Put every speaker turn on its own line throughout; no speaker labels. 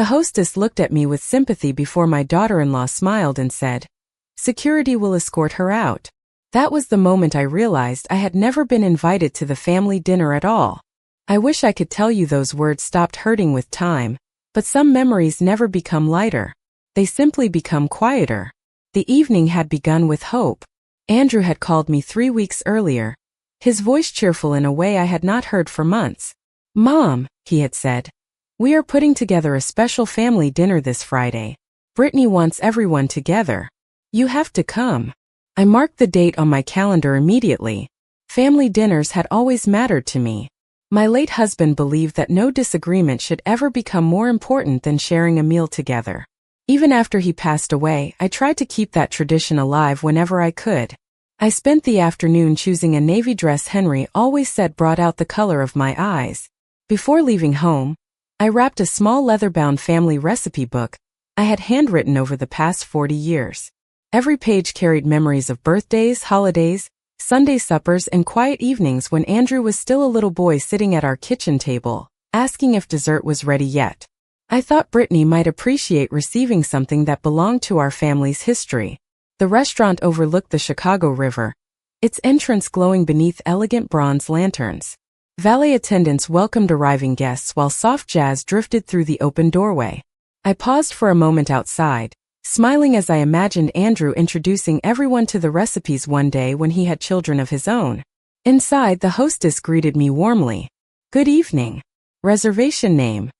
The hostess looked at me with sympathy before my daughter-in-law smiled and said, "Security will escort her out." That was the moment I realized I had never been invited to the family dinner at all. I wish I could tell you those words stopped hurting with time, but some memories never become lighter. They simply become quieter. The evening had begun with hope. Andrew had called me 3 weeks earlier, his voice cheerful in a way I had not heard for months. "Mom," he had said, "we are putting together a special family dinner this Friday. Brittany wants everyone together. You have to come." I marked the date on my calendar immediately. Family dinners had always mattered to me. My late husband believed that no disagreement should ever become more important than sharing a meal together. Even after he passed away, I tried to keep that tradition alive whenever I could. I spent the afternoon choosing a navy dress Henry always said brought out the color of my eyes. Before leaving home, I wrapped a small leather-bound family recipe book I had handwritten over the past 40 years. Every page carried memories of birthdays, holidays, Sunday suppers, and quiet evenings when Andrew was still a little boy sitting at our kitchen table, asking if dessert was ready yet. I thought Brittany might appreciate receiving something that belonged to our family's history. The restaurant overlooked the Chicago River, its entrance glowing beneath elegant bronze lanterns. Valet attendants welcomed arriving guests while soft jazz drifted through the open doorway. I paused for a moment outside, smiling as I imagined Andrew introducing everyone to the recipes one day when he had children of his own. Inside, the hostess greeted me warmly. "Good evening. Reservation name?"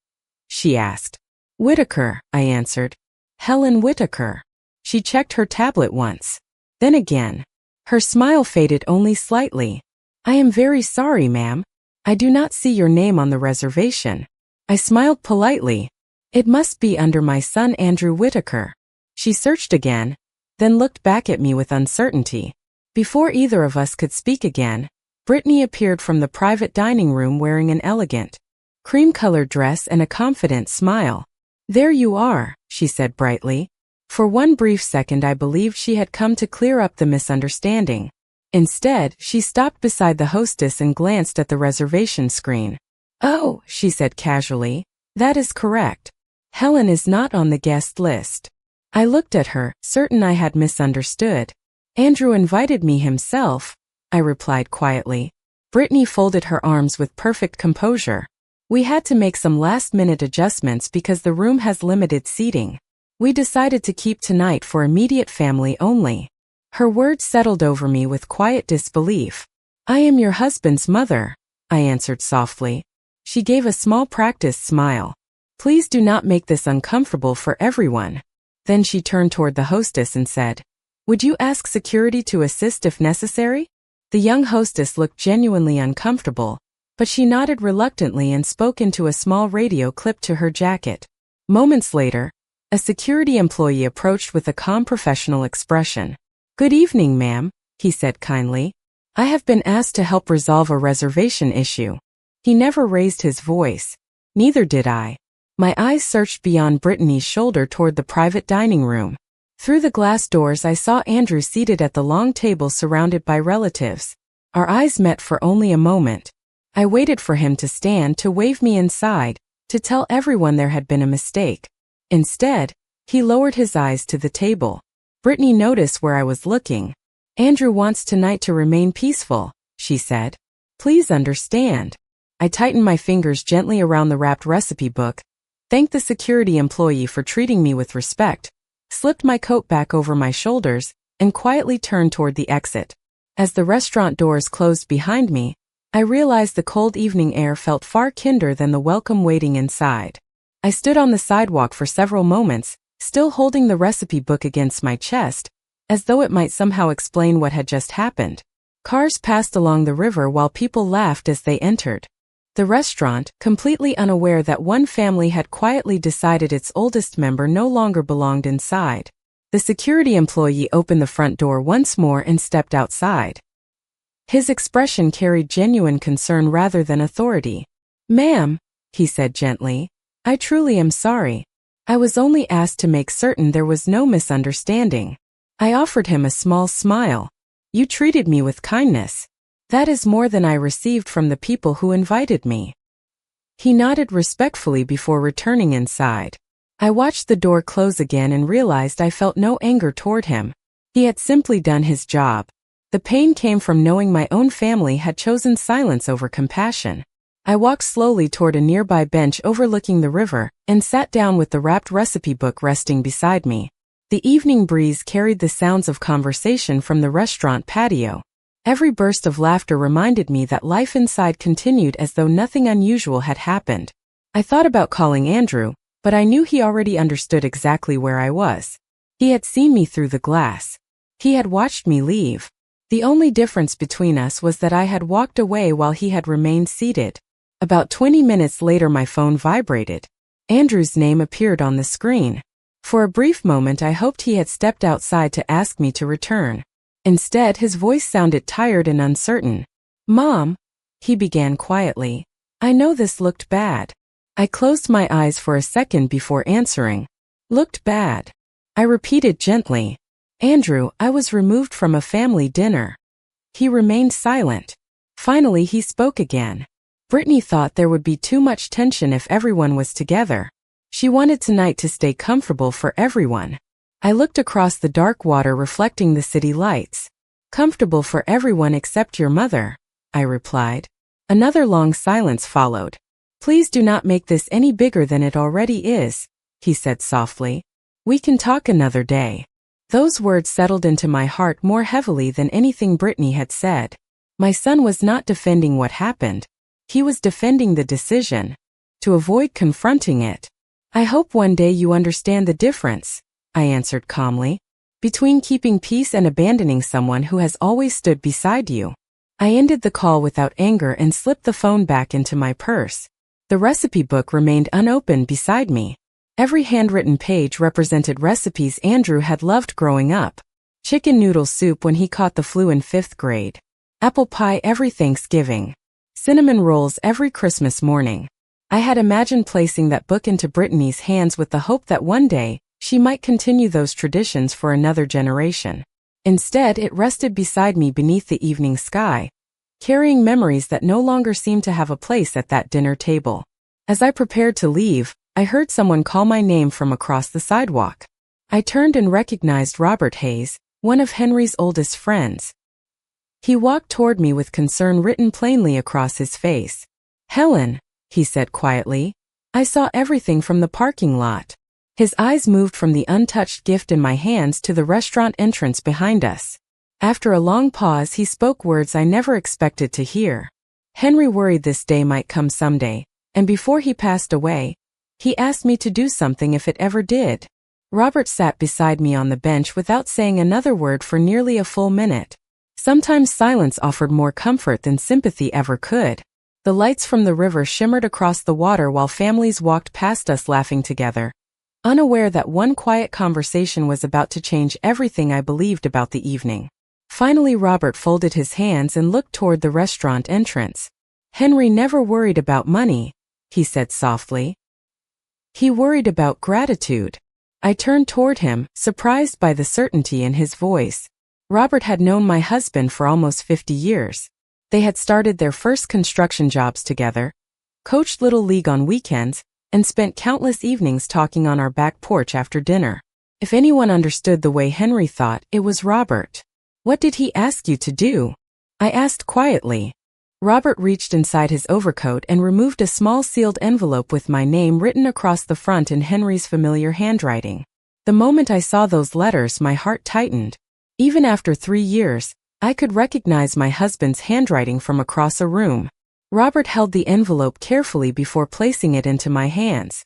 she asked. "Whitaker," I answered. "Helen Whitaker." She checked her tablet once. Then again. Her smile faded only slightly. "I am very sorry, ma'am. I do not see your name on the reservation." I smiled politely. "It must be under my son Andrew Whitaker." She searched again, then looked back at me with uncertainty. Before either of us could speak again, Brittany appeared from the private dining room wearing an elegant, cream-colored dress and a confident smile. "There you are," she said brightly. For one brief second I believed she had come to clear up the misunderstanding. Instead, she stopped beside the hostess and glanced at the reservation screen. "Oh," she said casually, "that is correct. Helen is not on the guest list." I looked at her, certain I had misunderstood. "Andrew invited me himself," I replied quietly. Brittany folded her arms with perfect composure. "We had to make some last-minute adjustments because the room has limited seating. We decided to keep tonight for immediate family only." Her words settled over me with quiet disbelief. "I am your husband's mother," I answered softly. She gave a small practiced smile. "Please do not make this uncomfortable for everyone." Then she turned toward the hostess and said, "Would you ask security to assist if necessary?" The young hostess looked genuinely uncomfortable, but she nodded reluctantly and spoke into a small radio clipped to her jacket. Moments later, a security employee approached with a calm professional expression. "Good evening, ma'am," he said kindly. "I have been asked to help resolve a reservation issue." He never raised his voice. Neither did I. My eyes searched beyond Brittany's shoulder toward the private dining room. Through the glass doors I saw Andrew seated at the long table surrounded by relatives. Our eyes met for only a moment. I waited for him to stand to wave me inside, to tell everyone there had been a mistake. Instead, he lowered his eyes to the table. Brittany noticed where I was looking. "Andrew wants tonight to remain peaceful," she said. "Please understand." I tightened my fingers gently around the wrapped recipe book, thanked the security employee for treating me with respect, slipped my coat back over my shoulders, and quietly turned toward the exit. As the restaurant doors closed behind me, I realized the cold evening air felt far kinder than the welcome waiting inside. I stood on the sidewalk for several moments, still holding the recipe book against my chest, as though it might somehow explain what had just happened. Cars passed along the river while people laughed as they entered. The restaurant, completely unaware that one family had quietly decided its oldest member no longer belonged inside. The security employee opened the front door once more and stepped outside. His expression carried genuine concern rather than authority. "Ma'am," he said gently, "I truly am sorry. I was only asked to make certain there was no misunderstanding." I offered him a small smile. "You treated me with kindness. That is more than I received from the people who invited me." He nodded respectfully before returning inside. I watched the door close again and realized I felt no anger toward him. He had simply done his job. The pain came from knowing my own family had chosen silence over compassion. I walked slowly toward a nearby bench overlooking the river and sat down with the wrapped recipe book resting beside me. The evening breeze carried the sounds of conversation from the restaurant patio. Every burst of laughter reminded me that life inside continued as though nothing unusual had happened. I thought about calling Andrew, but I knew he already understood exactly where I was. He had seen me through the glass. He had watched me leave. The only difference between us was that I had walked away while he had remained seated. About 20 minutes later my phone vibrated. Andrew's name appeared on the screen. For a brief moment I hoped he had stepped outside to ask me to return. Instead, his voice sounded tired and uncertain. "Mom," he began quietly, "I know this looked bad." I closed my eyes for a second before answering. "Looked bad?" I repeated gently. "Andrew, I was removed from a family dinner." He remained silent. Finally, he spoke again. "Brittany thought there would be too much tension if everyone was together. She wanted tonight to stay comfortable for everyone." I looked across the dark water reflecting the city lights. "Comfortable for everyone except your mother," I replied. Another long silence followed. "Please do not make this any bigger than it already is," he said softly. "We can talk another day." Those words settled into my heart more heavily than anything Brittany had said. My son was not defending what happened. He was defending the decision to avoid confronting it. "I hope one day you understand the difference," I answered calmly, "between keeping peace and abandoning someone who has always stood beside you." I ended the call without anger and slipped the phone back into my purse. The recipe book remained unopened beside me. Every handwritten page represented recipes Andrew had loved growing up. Chicken noodle soup when he caught the flu in 5th grade. Apple pie every Thanksgiving. Cinnamon rolls every Christmas morning. I had imagined placing that book into Brittany's hands with the hope that one day, she might continue those traditions for another generation. Instead, it rested beside me beneath the evening sky, carrying memories that no longer seemed to have a place at that dinner table. As I prepared to leave, I heard someone call my name from across the sidewalk. I turned and recognized Robert Hayes, one of Henry's oldest friends. He walked toward me with concern written plainly across his face. "Helen," he said quietly, "I saw everything from the parking lot." His eyes moved from the untouched gift in my hands to the restaurant entrance behind us. After a long pause, he spoke words I never expected to hear. "Henry worried this day might come someday, and before he passed away, he asked me to do something if it ever did." Robert sat beside me on the bench without saying another word for nearly a full minute. Sometimes silence offered more comfort than sympathy ever could. The lights from the river shimmered across the water while families walked past us laughing together, unaware that one quiet conversation was about to change everything I believed about the evening. Finally, Robert folded his hands and looked toward the restaurant entrance. "Henry never worried about money," he said softly. "He worried about gratitude." I turned toward him, surprised by the certainty in his voice. Robert had known my husband for almost 50 years. They had started their first construction jobs together, coached Little League on weekends, and spent countless evenings talking on our back porch after dinner. If anyone understood the way Henry thought, it was Robert. "What did he ask you to do?" I asked quietly. Robert reached inside his overcoat and removed a small sealed envelope with my name written across the front in Henry's familiar handwriting. The moment I saw those letters, my heart tightened. Even after 3 years, I could recognize my husband's handwriting from across a room. Robert held the envelope carefully before placing it into my hands.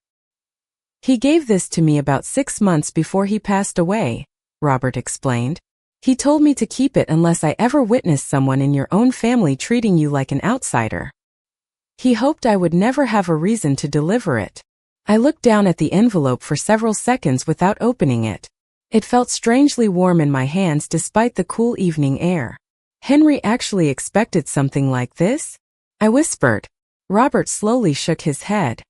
"He gave this to me about 6 months before he passed away," Robert explained. "He told me to keep it unless I ever witnessed someone in your own family treating you like an outsider. He hoped I would never have a reason to deliver it." I looked down at the envelope for several seconds without opening it. It felt strangely warm in my hands despite the cool evening air. "Henry actually expected something like this?" I whispered. Robert slowly shook his head.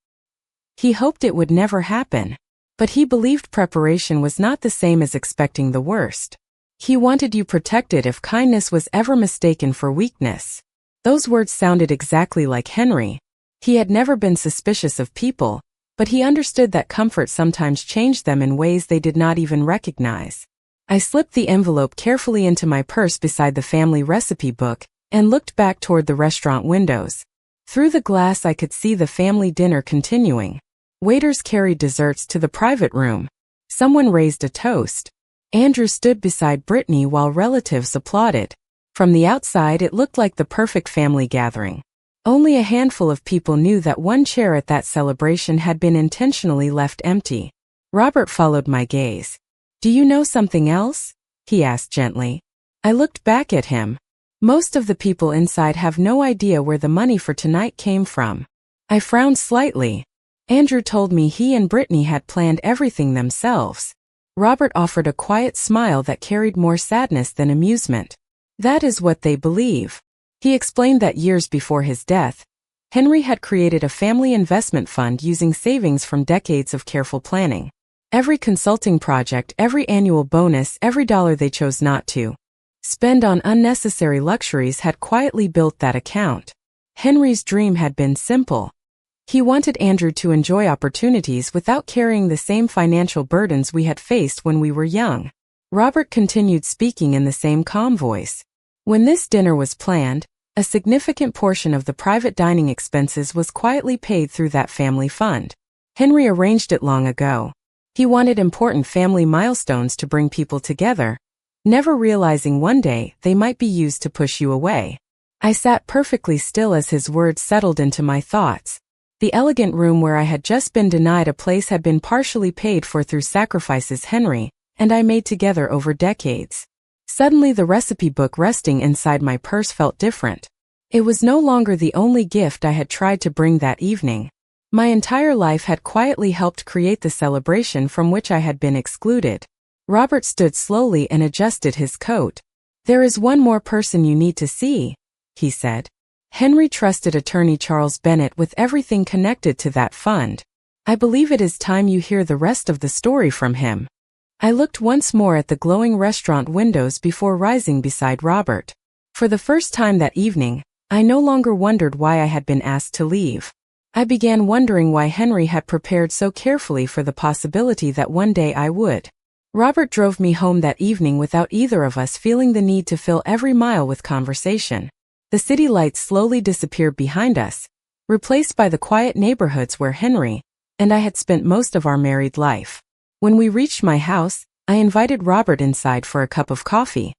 "He hoped it would never happen. But he believed preparation was not the same as expecting the worst. He wanted you protected if kindness was ever mistaken for weakness." Those words sounded exactly like Henry. He had never been suspicious of people, but he understood that comfort sometimes changed them in ways they did not even recognize. I slipped the envelope carefully into my purse beside the family recipe book and looked back toward the restaurant windows. Through the glass I could see the family dinner continuing. Waiters carried desserts to the private room. Someone raised a toast. Andrew stood beside Brittany while relatives applauded. From the outside it looked like the perfect family gathering. Only a handful of people knew that one chair at that celebration had been intentionally left empty. Robert followed my gaze. "Do you know something else?" he asked gently. I looked back at him. Most of the people inside have no idea where the money for tonight came from. I frowned slightly. Andrew told me he and Brittany had planned everything themselves. Robert offered a quiet smile that carried more sadness than amusement. "That is what they believe." He explained that years before his death, Henry had created a family investment fund using savings from decades of careful planning. Every consulting project, every annual bonus, every dollar they chose not to spend on unnecessary luxuries had quietly built that account. Henry's dream had been simple. He wanted Andrew to enjoy opportunities without carrying the same financial burdens we had faced when we were young. Robert continued speaking in the same calm voice. When this dinner was planned, a significant portion of the private dining expenses was quietly paid through that family fund. Henry arranged it long ago. He wanted important family milestones to bring people together, never realizing one day they might be used to push you away. I sat perfectly still as his words settled into my thoughts. The elegant room where I had just been denied a place had been partially paid for through sacrifices Henry and I made together over decades. Suddenly the recipe book resting inside my purse felt different. It was no longer the only gift I had tried to bring that evening. My entire life had quietly helped create the celebration from which I had been excluded. Robert stood slowly and adjusted his coat. "There is one more person you need to see," he said. Henry trusted attorney Charles Bennett with everything connected to that fund. I believe it is time you hear the rest of the story from him. I looked once more at the glowing restaurant windows before rising beside Robert. For the first time that evening, I no longer wondered why I had been asked to leave. I began wondering why Henry had prepared so carefully for the possibility that one day I would. Robert drove me home that evening without either of us feeling the need to fill every mile with conversation. The city lights slowly disappeared behind us, replaced by the quiet neighborhoods where Henry and I had spent most of our married life. When we reached my house, I invited Robert inside for a cup of coffee.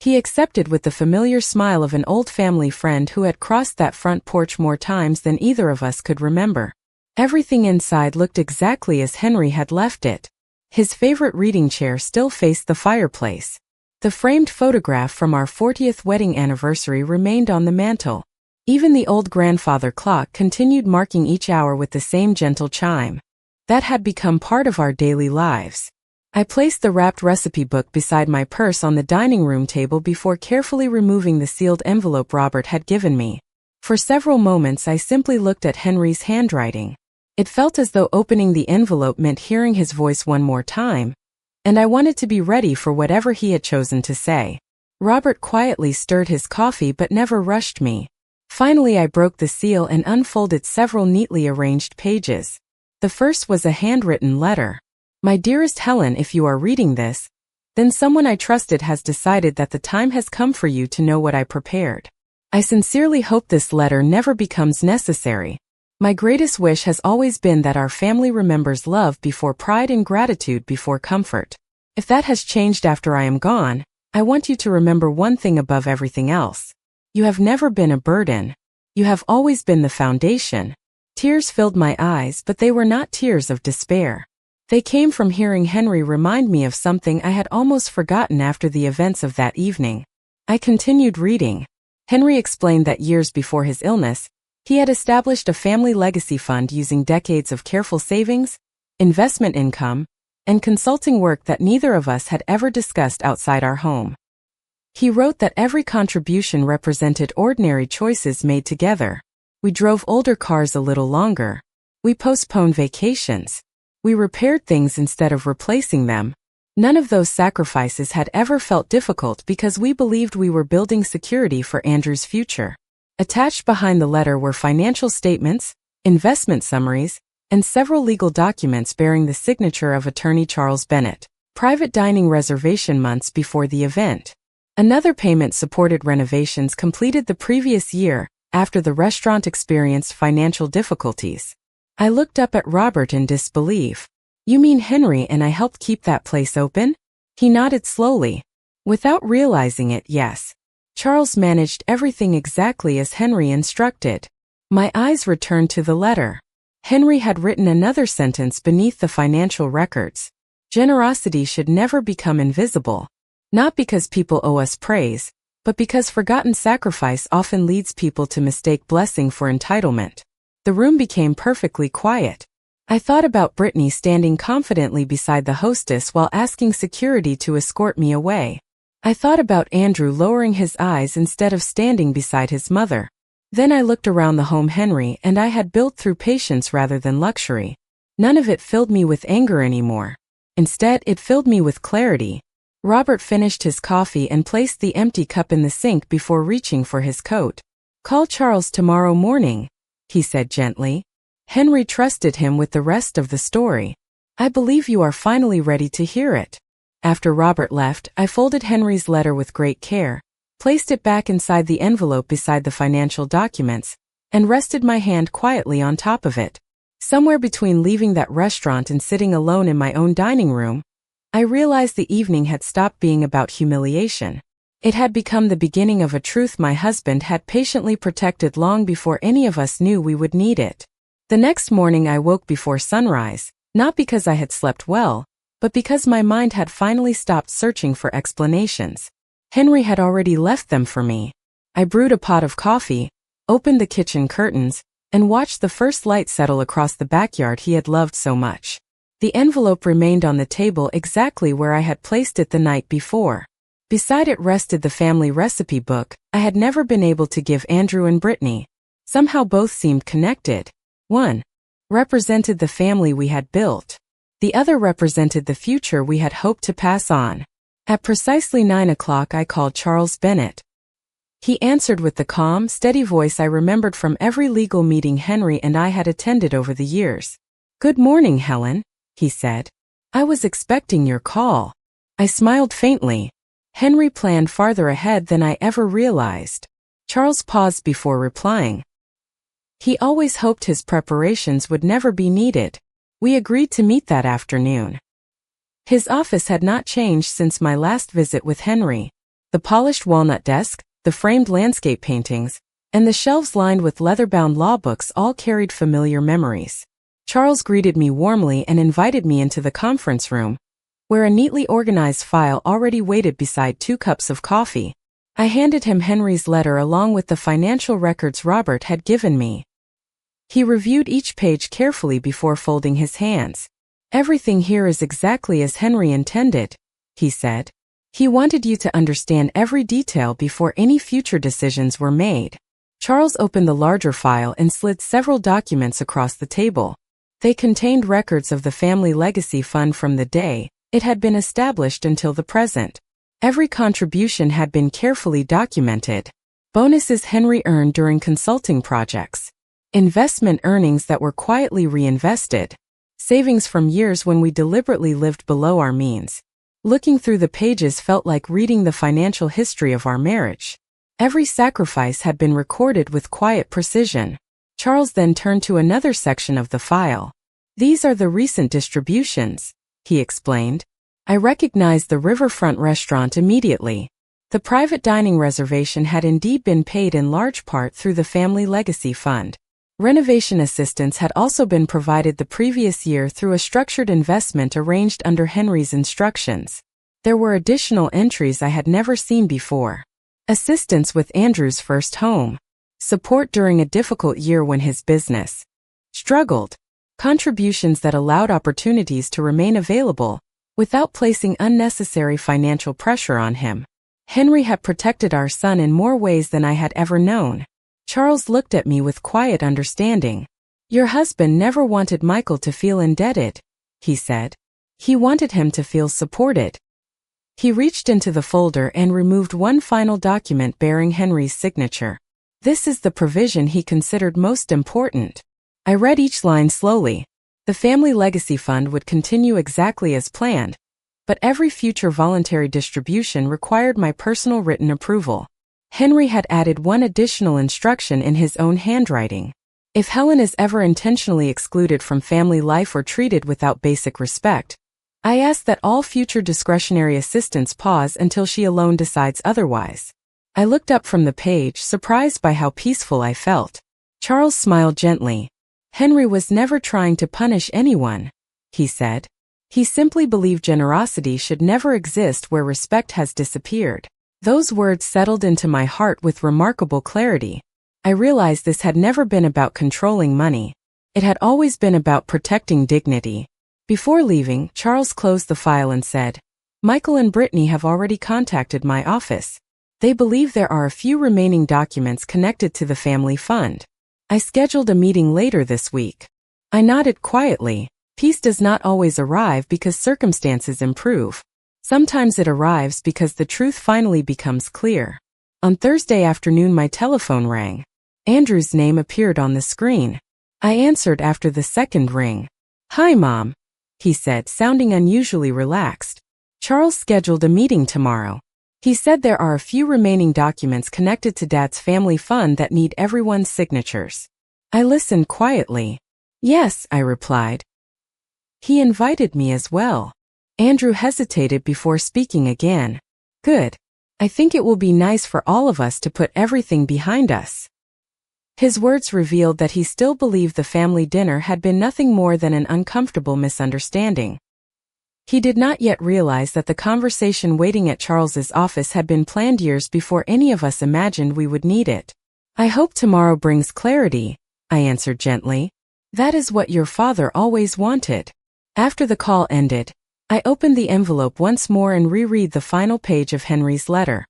He accepted with the familiar smile of an old family friend who had crossed that front porch more times than either of us could remember. Everything inside looked exactly as Henry had left it. His favorite reading chair still faced the fireplace. The framed photograph from our 40th wedding anniversary remained on the mantel. Even the old grandfather clock continued marking each hour with the same gentle chime. That had become part of our daily lives. I placed the wrapped recipe book beside my purse on the dining room table before carefully removing the sealed envelope Robert had given me. For several moments I simply looked at Henry's handwriting. It felt as though opening the envelope meant hearing his voice one more time, and I wanted to be ready for whatever he had chosen to say. Robert quietly stirred his coffee but never rushed me. Finally I broke the seal and unfolded several neatly arranged pages. The first was a handwritten letter. "My dearest Helen, if you are reading this, then someone I trusted has decided that the time has come for you to know what I prepared. I sincerely hope this letter never becomes necessary. My greatest wish has always been that our family remembers love before pride and gratitude before comfort. If that has changed after I am gone, I want you to remember one thing above everything else. You have never been a burden. You have always been the foundation." Tears filled my eyes, but they were not tears of despair. They came from hearing Henry remind me of something I had almost forgotten after the events of that evening. I continued reading. Henry explained that years before his illness, he had established a family legacy fund using decades of careful savings, investment income, and consulting work that neither of us had ever discussed outside our home. He wrote that every contribution represented ordinary choices made together. We drove older cars a little longer. We postponed vacations. We repaired things instead of replacing them. None of those sacrifices had ever felt difficult because we believed we were building security for Andrew's future. Attached behind the letter were financial statements, investment summaries, and several legal documents bearing the signature of attorney Charles Bennett. Private dining reservation months before the event. Another payment supported renovations completed the previous year, after the restaurant experienced financial difficulties. I looked up at Robert in disbelief. You mean Henry and I helped keep that place open? He nodded slowly. Without realizing it, yes. Charles managed everything exactly as Henry instructed. My eyes returned to the letter. Henry had written another sentence beneath the financial records. Generosity should never become invisible. Not because people owe us praise, but because forgotten sacrifice often leads people to mistake blessing for entitlement. The room became perfectly quiet. I thought about Brittany standing confidently beside the hostess while asking security to escort me away. I thought about Andrew lowering his eyes instead of standing beside his mother. Then I looked around the home Henry and I had built through patience rather than luxury. None of it filled me with anger anymore. Instead, it filled me with clarity. Robert finished his coffee and placed the empty cup in the sink before reaching for his coat. Call Charles tomorrow morning, he said gently. Henry trusted him with the rest of the story. I believe you are finally ready to hear it. After Robert left, I folded Henry's letter with great care, placed it back inside the envelope beside the financial documents, and rested my hand quietly on top of it. Somewhere between leaving that restaurant and sitting alone in my own dining room, I realized the evening had stopped being about humiliation. It had become the beginning of a truth my husband had patiently protected long before any of us knew we would need it. The next morning I woke before sunrise, not because I had slept well, but because my mind had finally stopped searching for explanations. Henry had already left them for me. I brewed a pot of coffee, opened the kitchen curtains, and watched the first light settle across the backyard he had loved so much. The envelope remained on the table exactly where I had placed it the night before. Beside it rested the family recipe book I had never been able to give Andrew and Brittany. Somehow both seemed connected. One represented the family we had built. The other represented the future we had hoped to pass on. At precisely 9 o'clock I called Charles Bennett. He answered with the calm, steady voice I remembered from every legal meeting Henry and I had attended over the years. "Good morning, Helen," he said. "I was expecting your call." I smiled faintly. Henry planned farther ahead than I ever realized. Charles paused before replying. He always hoped his preparations would never be needed. We agreed to meet that afternoon. His office had not changed since my last visit with Henry. The polished walnut desk, the framed landscape paintings, and the shelves lined with leather-bound law books all carried familiar memories. Charles greeted me warmly and invited me into the conference room, where a neatly organized file already waited beside 2 cups of coffee. I handed him Henry's letter along with the financial records Robert had given me. He reviewed each page carefully before folding his hands. "Everything here is exactly as Henry intended," he said. "He wanted you to understand every detail before any future decisions were made." Charles opened the larger file and slid several documents across the table. They contained records of the family legacy fund from the day it had been established until the present. Every contribution had been carefully documented. Bonuses Henry earned during consulting projects. Investment earnings that were quietly reinvested. Savings from years when we deliberately lived below our means. Looking through the pages felt like reading the financial history of our marriage. Every sacrifice had been recorded with quiet precision. Charles then turned to another section of the file. "These are the recent distributions," he explained. I recognized the riverfront restaurant immediately. The private dining reservation had indeed been paid in large part through the family legacy fund. Renovation assistance had also been provided the previous year through a structured investment arranged under Henry's instructions. There were additional entries I had never seen before. Assistance with Andrew's first home. Support during a difficult year when his business struggled. Contributions that allowed opportunities to remain available without placing unnecessary financial pressure on him. Henry had protected our son in more ways than I had ever known. Charles looked at me with quiet understanding. "Your husband never wanted Michael to feel indebted," he said. "He wanted him to feel supported." He reached into the folder and removed one final document bearing Henry's signature. "This is the provision he considered most important." I read each line slowly. The family legacy fund would continue exactly as planned, but every future voluntary distribution required my personal written approval. Henry had added one additional instruction in his own handwriting. If Helen is ever intentionally excluded from family life or treated without basic respect, I ask that all future discretionary assistance pause until she alone decides otherwise. I looked up from the page, surprised by how peaceful I felt. Charles smiled gently. Henry was never trying to punish anyone, he said. He simply believed generosity should never exist where respect has disappeared. Those words settled into my heart with remarkable clarity. I realized this had never been about controlling money. It had always been about protecting dignity. Before leaving, Charles closed the file and said, "Michael and Brittany have already contacted my office. They believe there are a few remaining documents connected to the family fund. I scheduled a meeting later this week." I nodded quietly. Peace does not always arrive because circumstances improve. Sometimes it arrives because the truth finally becomes clear. On Thursday afternoon, my telephone rang. Andrew's name appeared on the screen. I answered after the second ring. "Hi, Mom," he said, sounding unusually relaxed. "Charles scheduled a meeting tomorrow. He said there are a few remaining documents connected to Dad's family fund that need everyone's signatures." I listened quietly. "Yes," I replied. "He invited me as well." Andrew hesitated before speaking again. "Good. I think it will be nice for all of us to put everything behind us." His words revealed that he still believed the family dinner had been nothing more than an uncomfortable misunderstanding. He did not yet realize that the conversation waiting at Charles's office had been planned years before any of us imagined we would need it. "I hope tomorrow brings clarity," I answered gently. "That is what your father always wanted." After the call ended, I opened the envelope once more and reread the final page of Henry's letter.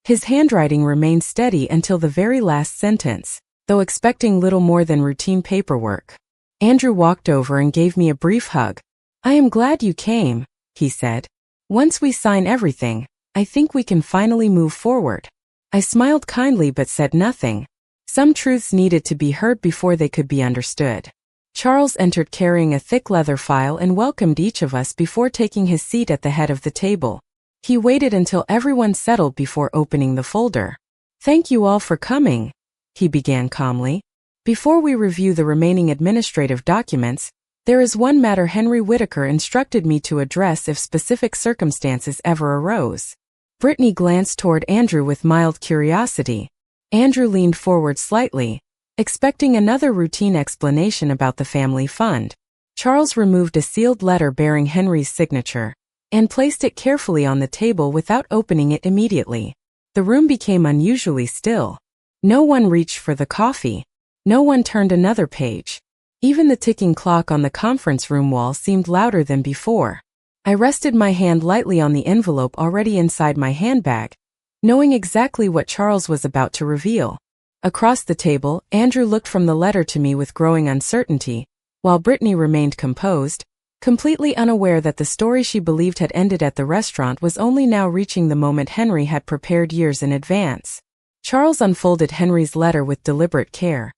His handwriting remained steady until the very last sentence, though expecting little more than routine paperwork. Andrew walked over and gave me a brief hug. "I am glad you came," he said. "Once we sign everything, I think we can finally move forward." I smiled kindly but said nothing. Some truths needed to be heard before they could be understood. Charles entered carrying a thick leather file and welcomed each of us before taking his seat at the head of the table. He waited until everyone settled before opening the folder. "Thank you all for coming," he began calmly. "Before we review the remaining administrative documents, there is one matter Henry Whitaker instructed me to address if specific circumstances ever arose." Brittany glanced toward Andrew with mild curiosity. Andrew leaned forward slightly, expecting another routine explanation about the family fund. Charles removed a sealed letter bearing Henry's signature and placed it carefully on the table without opening it immediately. The room became unusually still. No one reached for the coffee. No one turned another page. Even the ticking clock on the conference room wall seemed louder than before. I rested my hand lightly on the envelope already inside my handbag, knowing exactly what Charles was about to reveal. Across the table, Andrew looked from the letter to me with growing uncertainty, while Brittany remained composed, completely unaware that the story she believed had ended at the restaurant was only now reaching the moment Henry had prepared years in advance. Charles unfolded Henry's letter with deliberate care,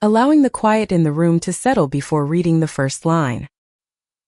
allowing the quiet in the room to settle before reading the first line.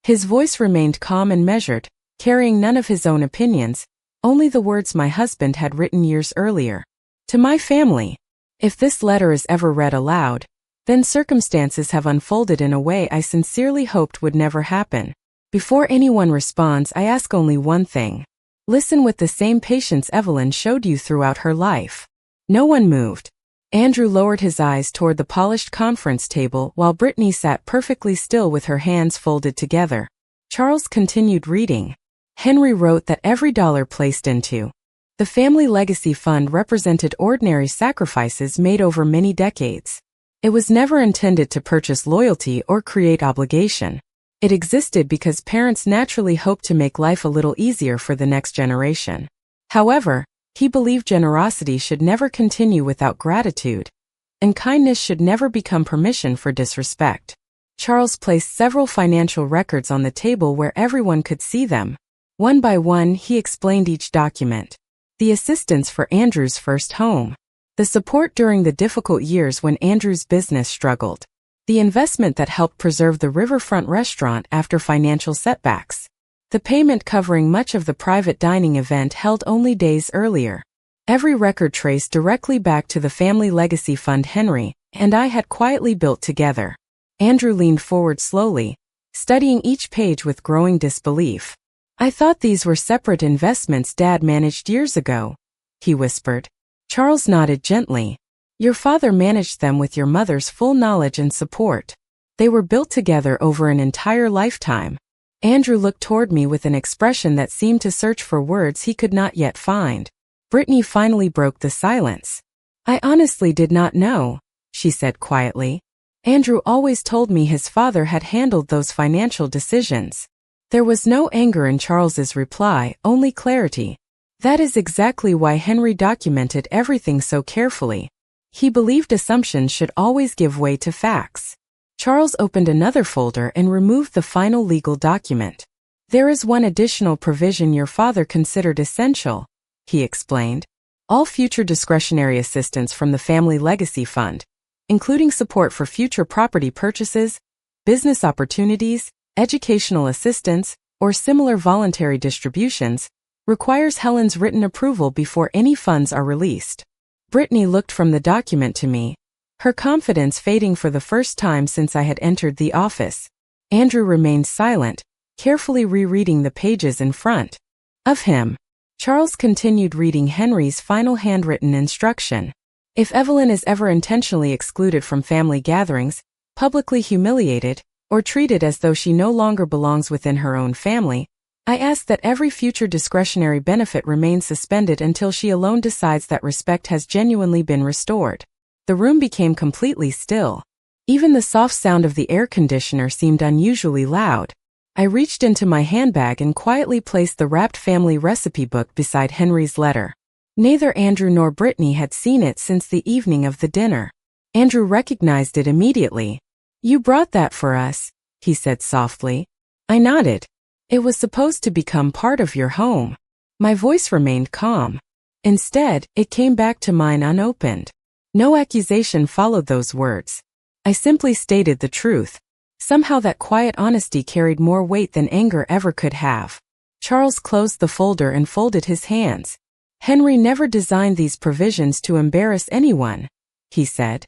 His voice remained calm and measured, carrying none of his own opinions, only the words my husband had written years earlier. "To my family. If this letter is ever read aloud, then circumstances have unfolded in a way I sincerely hoped would never happen. Before anyone responds, I ask only one thing. Listen with the same patience Evelyn showed you throughout her life." No one moved. Andrew lowered his eyes toward the polished conference table while Brittany sat perfectly still with her hands folded together. Charles continued reading. Henry wrote that every dollar placed into the family legacy fund represented ordinary sacrifices made over many decades. It was never intended to purchase loyalty or create obligation. It existed because parents naturally hoped to make life a little easier for the next generation. However, he believed generosity should never continue without gratitude, and kindness should never become permission for disrespect. Charles placed several financial records on the table where everyone could see them. One by one, he explained each document. The assistance for Andrew's first home. The support during the difficult years when Andrew's business struggled. The investment that helped preserve the riverfront restaurant after financial setbacks. The payment covering much of the private dining event held only days earlier. Every record traced directly back to the family legacy fund Henry and I had quietly built together. Andrew leaned forward slowly, studying each page with growing disbelief. I thought these were separate investments Dad managed years ago, he whispered. Charles nodded gently. Your father managed them with your mother's full knowledge and support. They were built together over an entire lifetime. Andrew looked toward me with an expression that seemed to search for words he could not yet find. Brittany finally broke the silence. I honestly did not know, she said quietly. Andrew always told me his father had handled those financial decisions. There was no anger in Charles's reply, only clarity. That is exactly why Henry documented everything so carefully. He believed assumptions should always give way to facts. Charles opened another folder and removed the final legal document. There is one additional provision your father considered essential, he explained. All future discretionary assistance from the Family Legacy Fund, including support for future property purchases, business opportunities, educational assistance, or similar voluntary distributions, requires Helen's written approval before any funds are released. Brittany looked from the document to me, her confidence fading for the first time since I had entered the office. Andrew remained silent, carefully rereading the pages in front of him. Charles continued reading Henry's final handwritten instruction. If Evelyn is ever intentionally excluded from family gatherings, publicly humiliated, or treated as though she no longer belongs within her own family, I ask that every future discretionary benefit remain suspended until she alone decides that respect has genuinely been restored. The room became completely still. Even the soft sound of the air conditioner seemed unusually loud. I reached into my handbag and quietly placed the wrapped family recipe book beside Henry's letter. Neither Andrew nor Brittany had seen it since the evening of the dinner. Andrew recognized it immediately. You brought that for us, he said softly. I nodded. It was supposed to become part of your home. My voice remained calm. Instead, it came back to mine unopened. No accusation followed those words. I simply stated the truth. Somehow that quiet honesty carried more weight than anger ever could have. Charles closed the folder and folded his hands. Henry never designed these provisions to embarrass anyone, he said.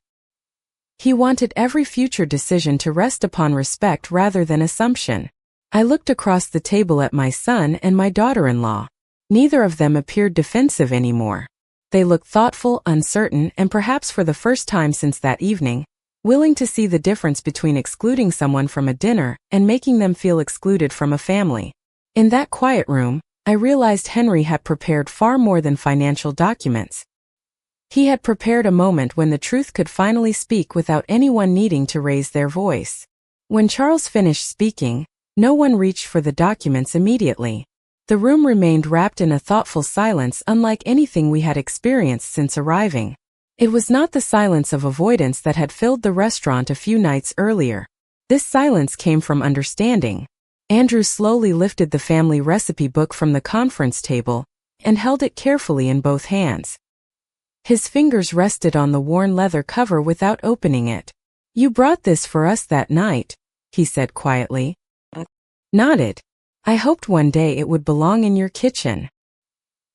He wanted every future decision to rest upon respect rather than assumption. I looked across the table at my son and my daughter-in-law. Neither of them appeared defensive anymore. They looked thoughtful, uncertain, and perhaps for the first time since that evening, willing to see the difference between excluding someone from a dinner and making them feel excluded from a family. In that quiet room, I realized Henry had prepared far more than financial documents. He had prepared a moment when the truth could finally speak without anyone needing to raise their voice. When Charles finished speaking, no one reached for the documents immediately. The room remained wrapped in a thoughtful silence unlike anything we had experienced since arriving. It was not the silence of avoidance that had filled the restaurant a few nights earlier. This silence came from understanding. Andrew slowly lifted the family recipe book from the conference table and held it carefully in both hands. His fingers rested on the worn leather cover without opening it. You brought this for us that night, he said quietly. Nodded. I hoped one day it would belong in your kitchen.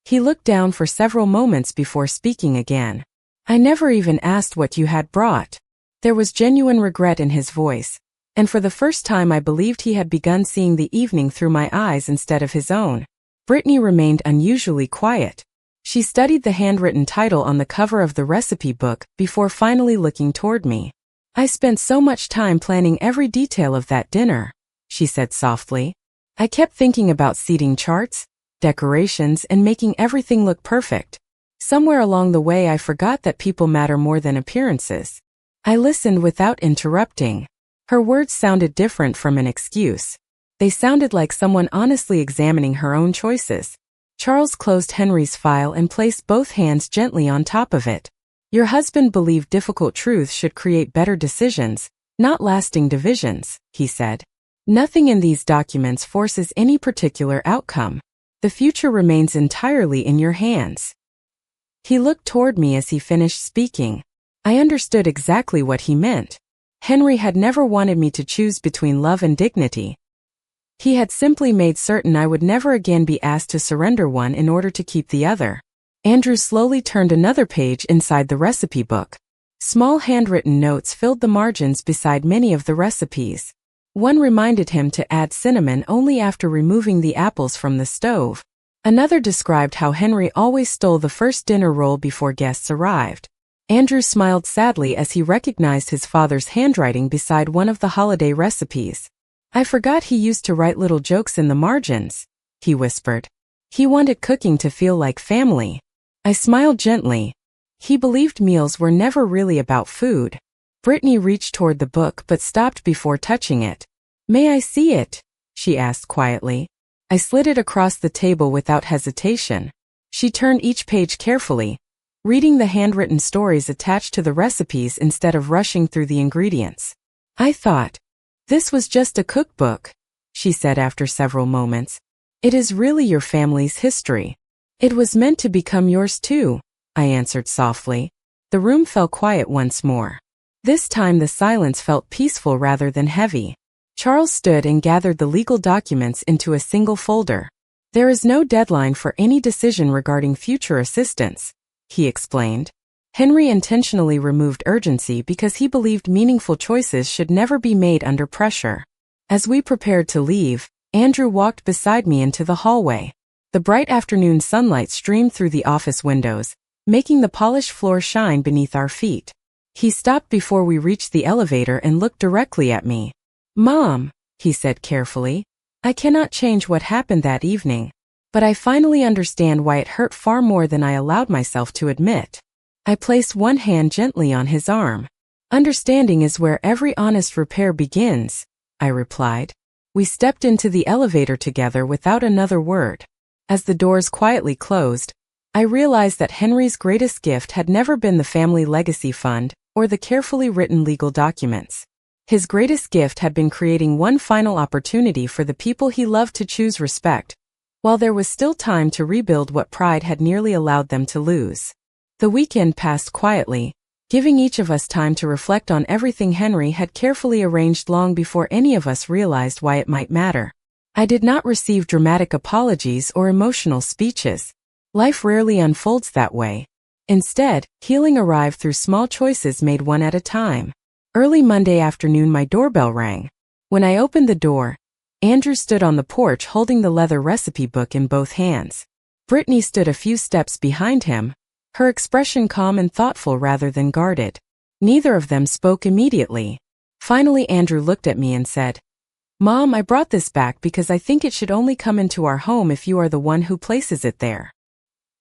He looked down for several moments before speaking again. I never even asked what you had brought. There was genuine regret in his voice, and for the first time I believed he had begun seeing the evening through my eyes instead of his own. Brittany remained unusually quiet. She studied the handwritten title on the cover of the recipe book before finally looking toward me. I spent so much time planning every detail of that dinner, she said softly. I kept thinking about seating charts, decorations, and making everything look perfect. Somewhere along the way I forgot that people matter more than appearances. I listened without interrupting. Her words sounded different from an excuse. They sounded like someone honestly examining her own choices. Charles closed Henry's file and placed both hands gently on top of it. Your husband believed difficult truths should create better decisions, not lasting divisions, he said. Nothing in these documents forces any particular outcome. The future remains entirely in your hands. He looked toward me as he finished speaking. I understood exactly what he meant. Henry had never wanted me to choose between love and dignity. He had simply made certain I would never again be asked to surrender one in order to keep the other. Andrew slowly turned another page inside the recipe book. Small handwritten notes filled the margins beside many of the recipes. One reminded him to add cinnamon only after removing the apples from the stove. Another described how Henry always stole the first dinner roll before guests arrived. Andrew smiled sadly as he recognized his father's handwriting beside one of the holiday recipes. "I forgot he used to write little jokes in the margins," he whispered. "He wanted cooking to feel like family." I smiled gently. He believed meals were never really about food. Brittany reached toward the book but stopped before touching it. "May I see it?" she asked quietly. I slid it across the table without hesitation. She turned each page carefully, reading the handwritten stories attached to the recipes instead of rushing through the ingredients. "I thought this was just a cookbook," she said after several moments. "It is really your family's history. It was meant to become yours too," I answered softly. The room fell quiet once more. This time the silence felt peaceful rather than heavy. Charles stood and gathered the legal documents into a single folder. "There is no deadline for any decision regarding future assistance," he explained. Henry intentionally removed urgency because he believed meaningful choices should never be made under pressure. As we prepared to leave, Andrew walked beside me into the hallway. The bright afternoon sunlight streamed through the office windows, making the polished floor shine beneath our feet. He stopped before we reached the elevator and looked directly at me. "Mom," he said carefully, "I cannot change what happened that evening, but I finally understand why it hurt far more than I allowed myself to admit." I placed one hand gently on his arm. "Understanding is where every honest repair begins," I replied. We stepped into the elevator together without another word. As the doors quietly closed, I realized that Henry's greatest gift had never been the family legacy fund or the carefully written legal documents. His greatest gift had been creating one final opportunity for the people he loved to choose respect, while there was still time to rebuild what pride had nearly allowed them to lose. The weekend passed quietly, giving each of us time to reflect on everything Henry had carefully arranged long before any of us realized why it might matter. I did not receive dramatic apologies or emotional speeches. Life rarely unfolds that way. Instead, healing arrived through small choices made one at a time. Early Monday afternoon my doorbell rang. When I opened the door, Andrew stood on the porch holding the leather recipe book in both hands. Brittany stood a few steps behind him, her expression calm and thoughtful rather than guarded. Neither of them spoke immediately. Finally Andrew looked at me and said, "Mom, I brought this back because I think it should only come into our home if you are the one who places it there."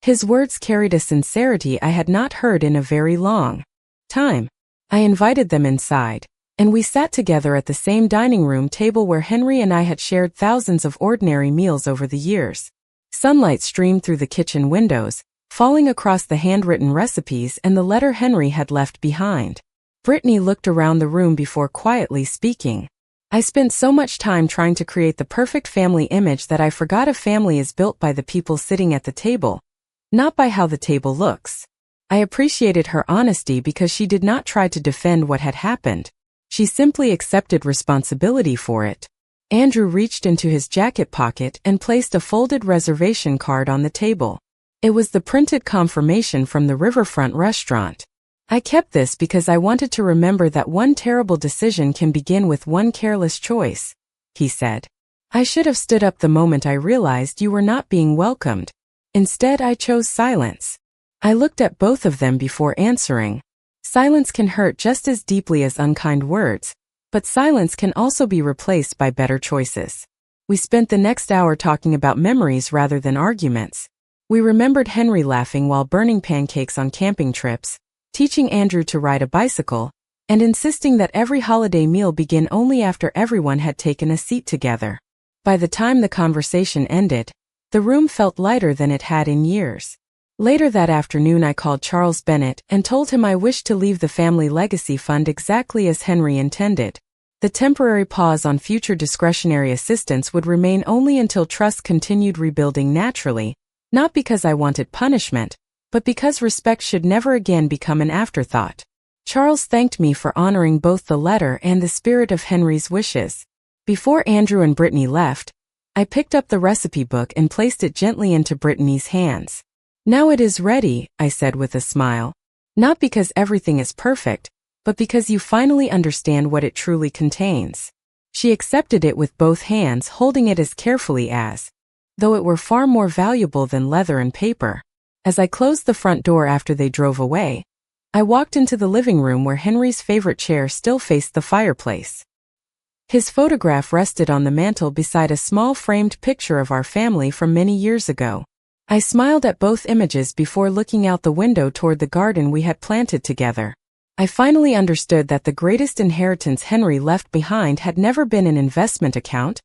His words carried a sincerity I had not heard in a very long time. I invited them inside, and we sat together at the same dining room table where Henry and I had shared thousands of ordinary meals over the years. Sunlight streamed through the kitchen windows, falling across the handwritten recipes and the letter Henry had left behind. Brittany looked around the room before quietly speaking. "I spent so much time trying to create the perfect family image that I forgot a family is built by the people sitting at the table, not by how the table looks." I appreciated her honesty because she did not try to defend what had happened. She simply accepted responsibility for it. Andrew reached into his jacket pocket and placed a folded reservation card on the table. It was the printed confirmation from the riverfront restaurant. "I kept this because I wanted to remember that one terrible decision can begin with one careless choice," he said. "I should have stood up the moment I realized you were not being welcomed. Instead, I chose silence." I looked at both of them before answering. Silence can hurt just as deeply as unkind words, but silence can also be replaced by better choices. We spent the next hour talking about memories rather than arguments. We remembered Henry laughing while burning pancakes on camping trips, teaching Andrew to ride a bicycle, and insisting that every holiday meal begin only after everyone had taken a seat together. By the time the conversation ended, the room felt lighter than it had in years. Later that afternoon I called Charles Bennett and told him I wished to leave the family legacy fund exactly as Henry intended. The temporary pause on future discretionary assistance would remain only until trust continued rebuilding naturally, not because I wanted punishment, but because respect should never again become an afterthought. Charles thanked me for honoring both the letter and the spirit of Henry's wishes. Before Andrew and Brittany left, I picked up the recipe book and placed it gently into Brittany's hands. "Now it is ready," I said with a smile. "Not because everything is perfect, but because you finally understand what it truly contains." She accepted it with both hands, holding it as carefully as though it were far more valuable than leather and paper. As I closed the front door after they drove away, I walked into the living room where Henry's favorite chair still faced the fireplace. His photograph rested on the mantel beside a small framed picture of our family from many years ago. I smiled at both images before looking out the window toward the garden we had planted together. I finally understood that the greatest inheritance Henry left behind had never been an investment account,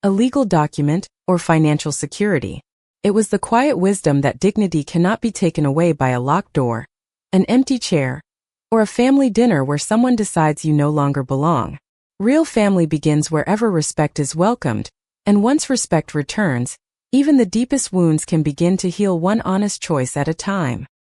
a legal document, or financial security. It was the quiet wisdom that dignity cannot be taken away by a locked door, an empty chair, or a family dinner where someone decides you no longer belong. Real family begins wherever respect is welcomed, and once respect returns, even the deepest wounds can begin to heal one honest choice at a time.